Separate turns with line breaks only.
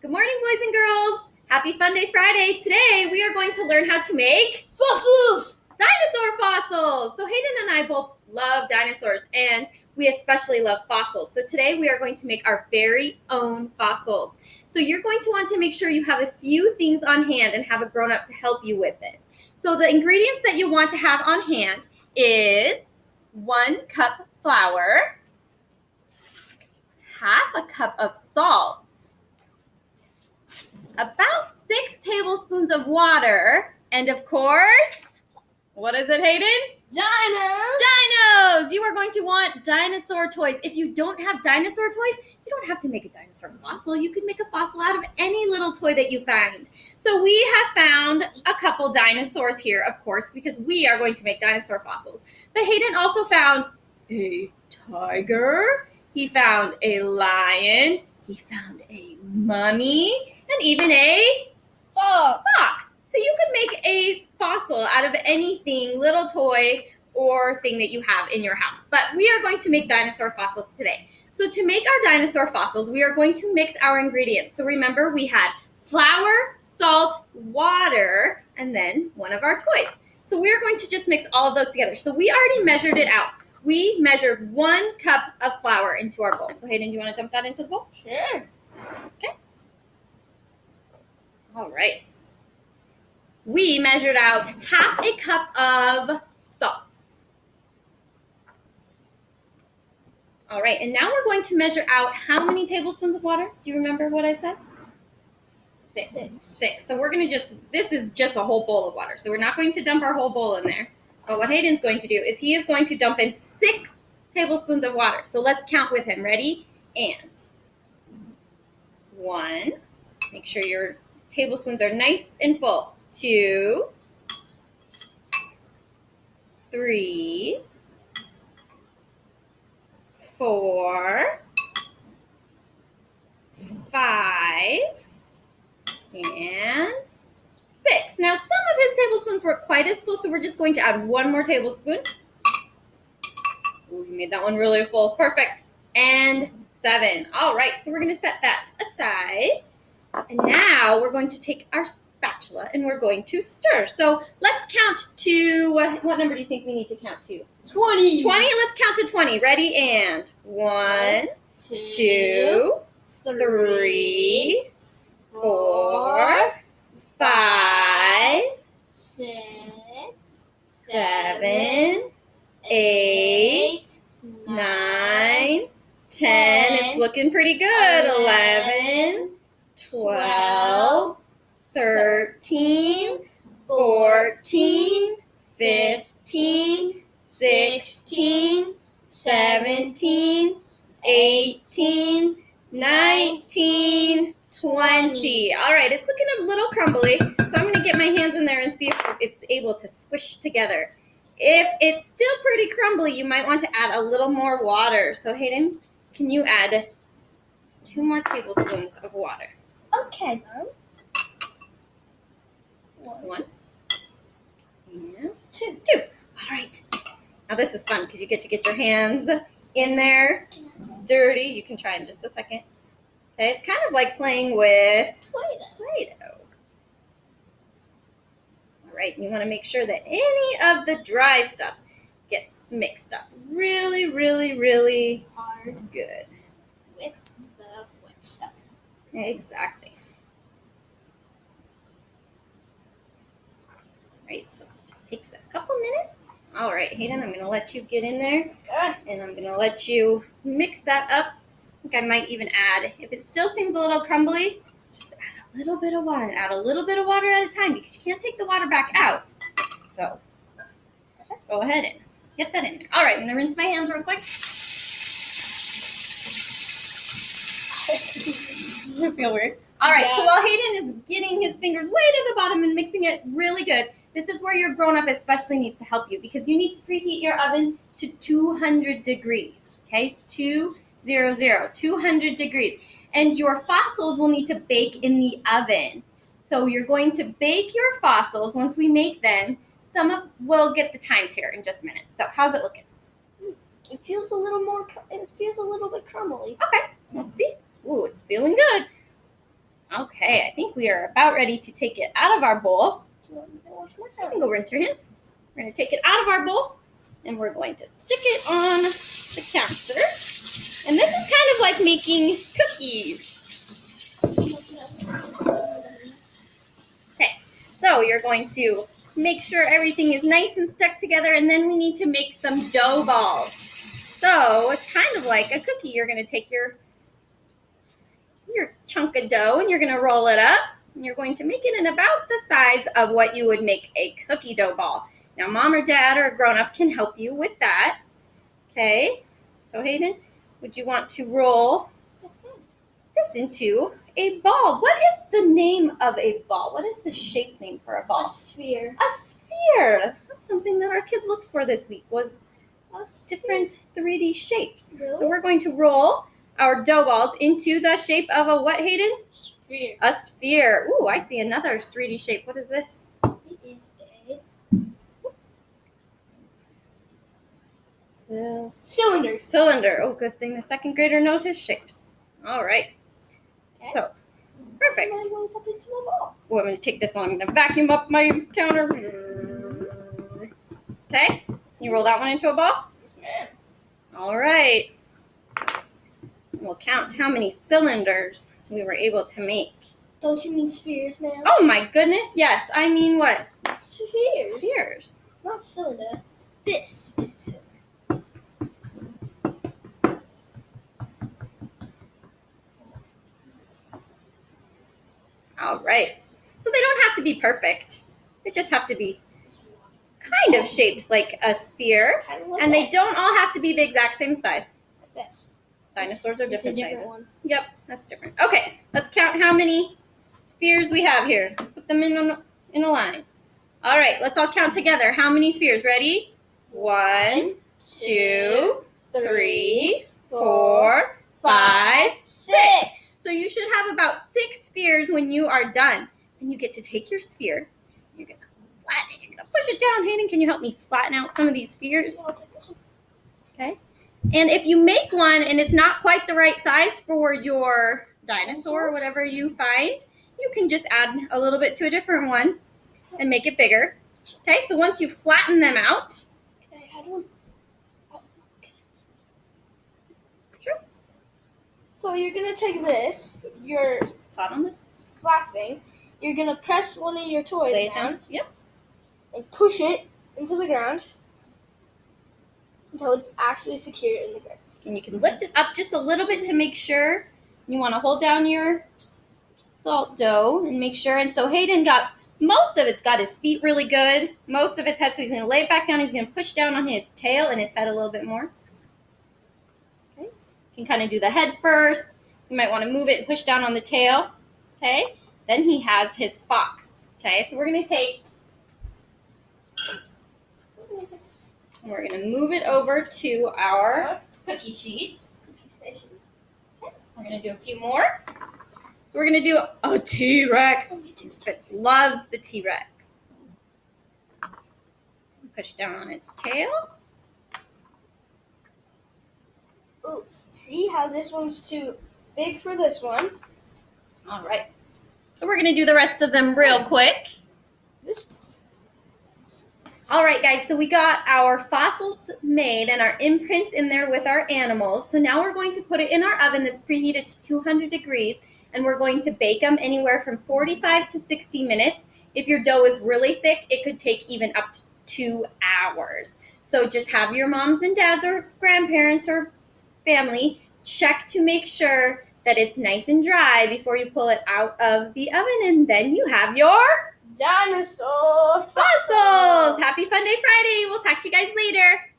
Good morning, boys and girls. Happy Fun Day Friday. Today, we are going to learn how to make
Fossils!
dinosaur fossils. So Hayden and I both love dinosaurs, and we especially love fossils. So today, we are going to make our very own fossils. So you're going to want to make sure you have a few things on hand and have a grown-up to help you with this. So the ingredients that you want to have on hand is 1 cup flour, half a cup of salt, about 6 tablespoons of water, and of course, what is it, Hayden?
Dinos!
Dinos! You are going to want dinosaur toys. If you don't have dinosaur toys, you don't have to make a dinosaur fossil. You can make a fossil out of any little toy that you find. So we have found a couple dinosaurs here, of course, because we are going to make dinosaur fossils. But Hayden also found a tiger. He found a lion. He found a mummy. And even a fox. So you could make a fossil out of anything, little toy or thing that you have in your house. But we are going to make dinosaur fossils today. So to make our dinosaur fossils, we are going to mix our ingredients. So remember, we had flour, salt, water, and then one of our toys. So we are going to just mix all of those together. So we already measured it out. We measured 1 cup of flour into our bowl. So Hayden, do you want to dump that into the bowl?
Sure.
Okay. All right. We measured out half a cup of salt. All right, and now we're going to measure out how many tablespoons of water? Do you remember what I said? 6. So we're going to this is just a whole bowl of water. So we're not going to dump our whole bowl in there. But what Hayden's going to do is he is going to dump in 6 tablespoons of water. So let's count with him. Ready? And 1. Make sure your tablespoons are nice and full. 2, 3, 4, 5, and 6. Now, some of his tablespoons weren't quite as full, so we're just going to add 1 more tablespoon. Ooh, you made that one really full. Perfect. And 7. All right, so we're going to set that aside. And now we're going to take our spatula and we're going to stir. So let's count to, what number do you think we need to count to?
20.
20? Let's count to 20. Ready? And 1, 2, 3, 4, 5,
6,
7, 8, 9, 10. It's looking pretty good. 11, 12, 13, 14, 15, 16, 17, 18, 19, 20. All right, it's looking a little crumbly, so I'm going to get my hands in there and see if it's able to squish together. If it's still pretty crumbly, you might want to add a little more water. So Hayden, can you add 2 more tablespoons of water?
Okay, Mom.
1 and 2. All right. Now this is fun because you get to get your hands in there, dirty. You can try in just a second. Okay, it's kind of like playing with Play-Doh. All right, you want to make sure that any of the dry stuff gets mixed up really, really, really
Hard
good.
with the wet stuff.
Exactly. All right, so it just takes a couple minutes. All right, Hayden, I'm going to let you get in there,
Good.
and I'm going to let you mix that up. I think I might even add, if it still seems a little crumbly, just add a little bit of water, and add a little bit of water at a time because you can't take the water back out. So go ahead and get that in there. All right, I'm going to rinse my hands real quick. Does it feel weird? All right, so while Hayden is getting his fingers way to the bottom and mixing it really good, this is where your grown-up especially needs to help you because you need to preheat your oven to 200 degrees, okay? 200 degrees. And your fossils will need to bake in the oven. So you're going to bake your fossils once we make them. We'll get the times here in just a minute. So how's it looking?
It feels a little bit crumbly.
Okay, let's see. Ooh, it's feeling good. Okay, I think we are about ready to take it out of our bowl. You can go rinse your hands. We're going to take it out of our bowl, and we're going to stick it on the counter. And this is kind of like making cookies. Okay, so you're going to make sure everything is nice and stuck together, and then we need to make some dough balls. So it's kind of like a cookie. You're going to take your chunk of dough and you're going to roll it up. And you're going to make it in about the size of what you would make a cookie dough ball. Now, mom or dad or a grown-up can help you with that. Okay, so Hayden, would you want to roll this into a ball? What is the name of a ball? What is the shape name for a ball?
A sphere.
A sphere. That's something that our kids looked for this week, was different 3D shapes.
Really?
So we're going to roll our dough balls into the shape of a what, Hayden?
Sphere.
A sphere. Ooh, I see another 3D shape. What is this?
It is a cylinder.
Cylinder. Oh, good thing the second grader knows his shapes. All right.
Okay.
So, perfect.
I'm going to put it into my ball.
Oh, I'm going to take this one. I'm going to vacuum up my counter. Okay. You roll that one into a ball?
Yes, ma'am.
All right. We'll count how many cylinders we were able to make.
Don't you mean spheres, ma'am?
Oh my goodness, yes. I mean what?
Spheres.
Spheres.
Not cylinder. This is a cylinder.
All right. So they don't have to be perfect. They just have to be kind of shaped like a sphere.
Kind of like
And they
this.
don't all have to be the exact same size.
Like this.
Dinosaurs are
It's a
different
different
sizes.
one.
Yep, that's different. Okay, let's count how many spheres we have here. Let's put them in a line. All right, let's all count together. How many spheres? Ready? 1, 2, 3, 4, 5, 6. So you should have about 6 spheres when you are done. And you get to take your sphere. You're going to flatten it. You're going to push it down. Hayden, can you help me flatten out some of these spheres?
I'll take this one.
Okay. And if you make one and it's not quite the right size for your dinosaur or whatever you find, you can just add a little bit to a different one and make it bigger. Okay, so once you flatten them out.
Can I add one? Oh, okay.
Sure.
So you're going to take this, your
Flat on the
flat thing, you're going to press one of your toys
lay it
down
down. Yep.
and push it into the ground until it's actually secure in the ground.
And you can lift it up just a little bit to make sure. You want to hold down your salt dough and make sure. And so Hayden got most of it's got his feet really good. Most of its head. So he's going to lay it back down. He's going to push down on his tail and his head a little bit more. Okay. You can kind of do the head first. You might want to move it and push down on the tail. Okay. Then he has his fox. Okay. So we're going to take. And we're going to move it over to our cookie sheet. We're going to do a few more. So we're going to do a T-Rex. Fitz loves the T-Rex. Push down on its tail.
Ooh, see how this one's too big for this one?
All right. So we're going to do the rest of them real quick.
This.
All right, guys, so we got our fossils made and our imprints in there with our animals. So now we're going to put it in our oven that's preheated to 200 degrees, and we're going to bake them anywhere from 45 to 60 minutes. If your dough is really thick, it could take even up to 2 hours. So just have your moms and dads or grandparents or family check to make sure that it's nice and dry before you pull it out of the oven, and then you have your
Dinosaur
fossils. Happy Fun Day Friday. We'll talk to you guys later.